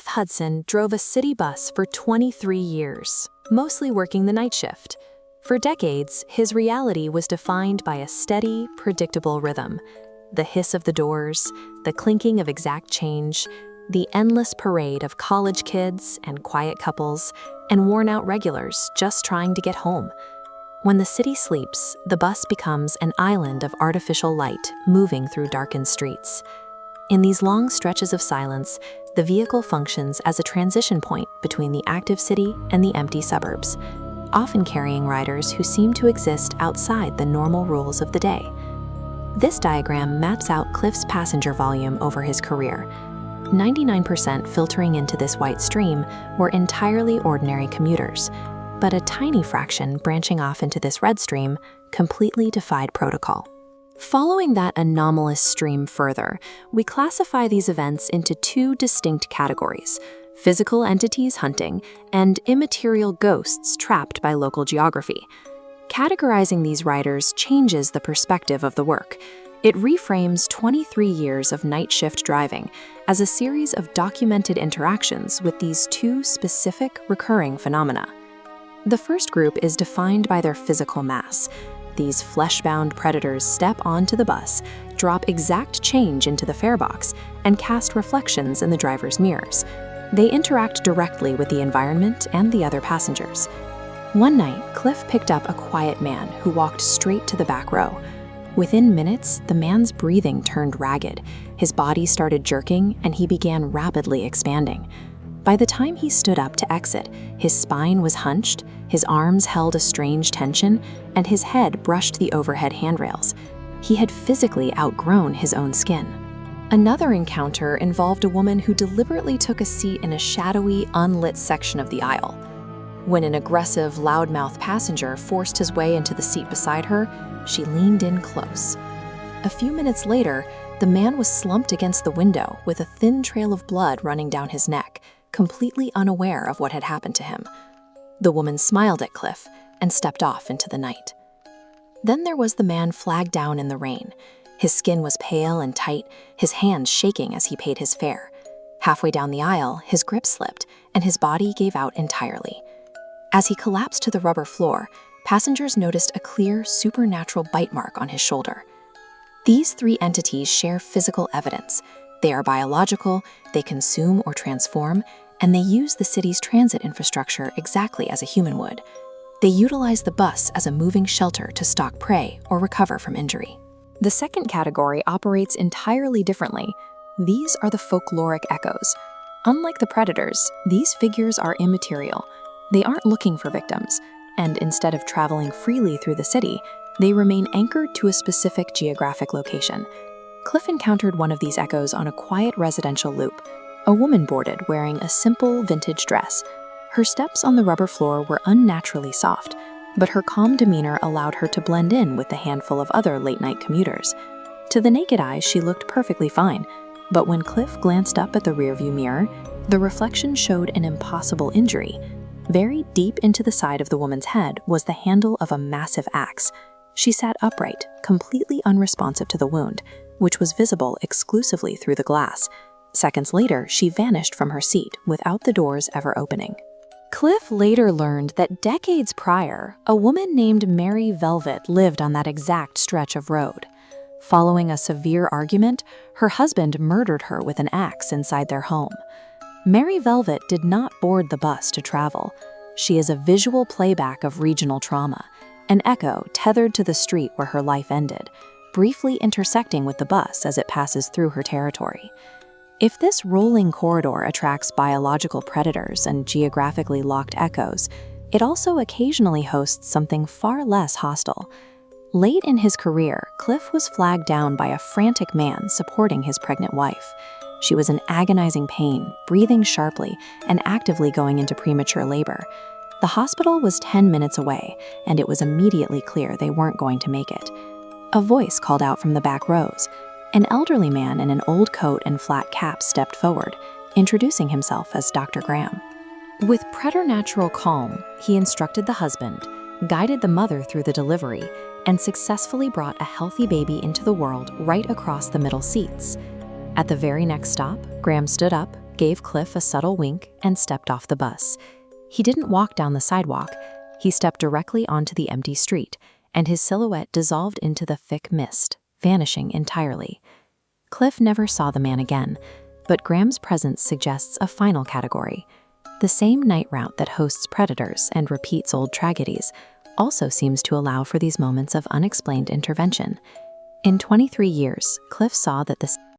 Cliff Hudson drove a city bus for 23 years, mostly working the night shift. For decades, his reality was defined by a steady, predictable rhythm. The hiss of the doors, the clinking of exact change, the endless parade of college kids and quiet couples and worn-out regulars just trying to get home. When the city sleeps, the bus becomes an island of artificial light moving through darkened streets. In these long stretches of silence, the vehicle functions as a transition point between the active city and the empty suburbs, often carrying riders who seem to exist outside the normal rules of the day. This diagram maps out Cliff's passenger volume over his career. 99% filtering into this white stream were entirely ordinary commuters, but a tiny fraction branching off into this red stream completely defied protocol. Following that anomalous stream further, we classify these events into two distinct categories: physical entities hunting and immaterial ghosts trapped by local geography. Categorizing these riders changes the perspective of the work. It reframes 23 years of night shift driving as a series of documented interactions with these two specific recurring phenomena. The first group is defined by their physical mass. These flesh-bound predators step onto the bus, drop exact change into the fare box, and cast reflections in the driver's mirrors. They interact directly with the environment and the other passengers. One night, Cliff picked up a quiet man who walked straight to the back row. Within minutes, the man's breathing turned ragged, his body started jerking, and he began rapidly expanding. By the time he stood up to exit, his spine was hunched, his arms held a strange tension, and his head brushed the overhead handrails. He had physically outgrown his own skin. Another encounter involved a woman who deliberately took a seat in a shadowy, unlit section of the aisle. When an aggressive, loudmouth passenger forced his way into the seat beside her, she leaned in close. A few minutes later, the man was slumped against the window with a thin trail of blood running down his neck, completely unaware of what had happened to him. The woman smiled at Cliff and stepped off into the night. Then there was the man flagged down in the rain. His skin was pale and tight, his hands shaking as he paid his fare. Halfway down the aisle, his grip slipped, and his body gave out entirely. As he collapsed to the rubber floor, passengers noticed a clear, supernatural bite mark on his shoulder. These three entities share physical evidence. They are biological, they consume or transform, and they use the city's transit infrastructure exactly as a human would. They utilize the bus as a moving shelter to stalk prey or recover from injury. The second category operates entirely differently. These are the folkloric echoes. Unlike the predators, these figures are immaterial. They aren't looking for victims, and instead of traveling freely through the city, they remain anchored to a specific geographic location. Cliff encountered one of these echoes on a quiet residential loop. A woman boarded wearing a simple vintage dress. Her steps on the rubber floor were unnaturally soft, but her calm demeanor allowed her to blend in with the handful of other late-night commuters. To the naked eye, she looked perfectly fine, but when Cliff glanced up at the rearview mirror, the reflection showed an impossible injury. Very deep into the side of the woman's head was the handle of a massive axe. She sat upright, completely unresponsive to the wound, which was visible exclusively through the glass. Seconds later, she vanished from her seat without the doors ever opening. Cliff later learned that decades prior, a woman named Mary Velvet lived on that exact stretch of road. Following a severe argument, her husband murdered her with an axe inside their home. Mary Velvet did not board the bus to travel. She is a visual playback of regional trauma, an echo tethered to the street where her life ended, briefly intersecting with the bus as it passes through her territory. If this rolling corridor attracts biological predators and geographically locked echoes, it also occasionally hosts something far less hostile. Late in his career, Cliff was flagged down by a frantic man supporting his pregnant wife. She was in agonizing pain, breathing sharply, and actively going into premature labor. The hospital was 10 minutes away, and it was immediately clear they weren't going to make it. A voice called out from the back rows. An elderly man in an old coat and flat cap stepped forward, introducing himself as Dr. Graham. With preternatural calm, he instructed the husband, guided the mother through the delivery, and successfully brought a healthy baby into the world right across the middle seats. At the very next stop, Graham stood up, gave Cliff a subtle wink, and stepped off the bus. He didn't walk down the sidewalk. He stepped directly onto the empty street, and his silhouette dissolved into the thick mist, vanishing entirely. Cliff never saw the man again, but Graham's presence suggests a final category. The same night route that hosts predators and repeats old tragedies also seems to allow for these moments of unexplained intervention. In 23 years, Cliff saw that the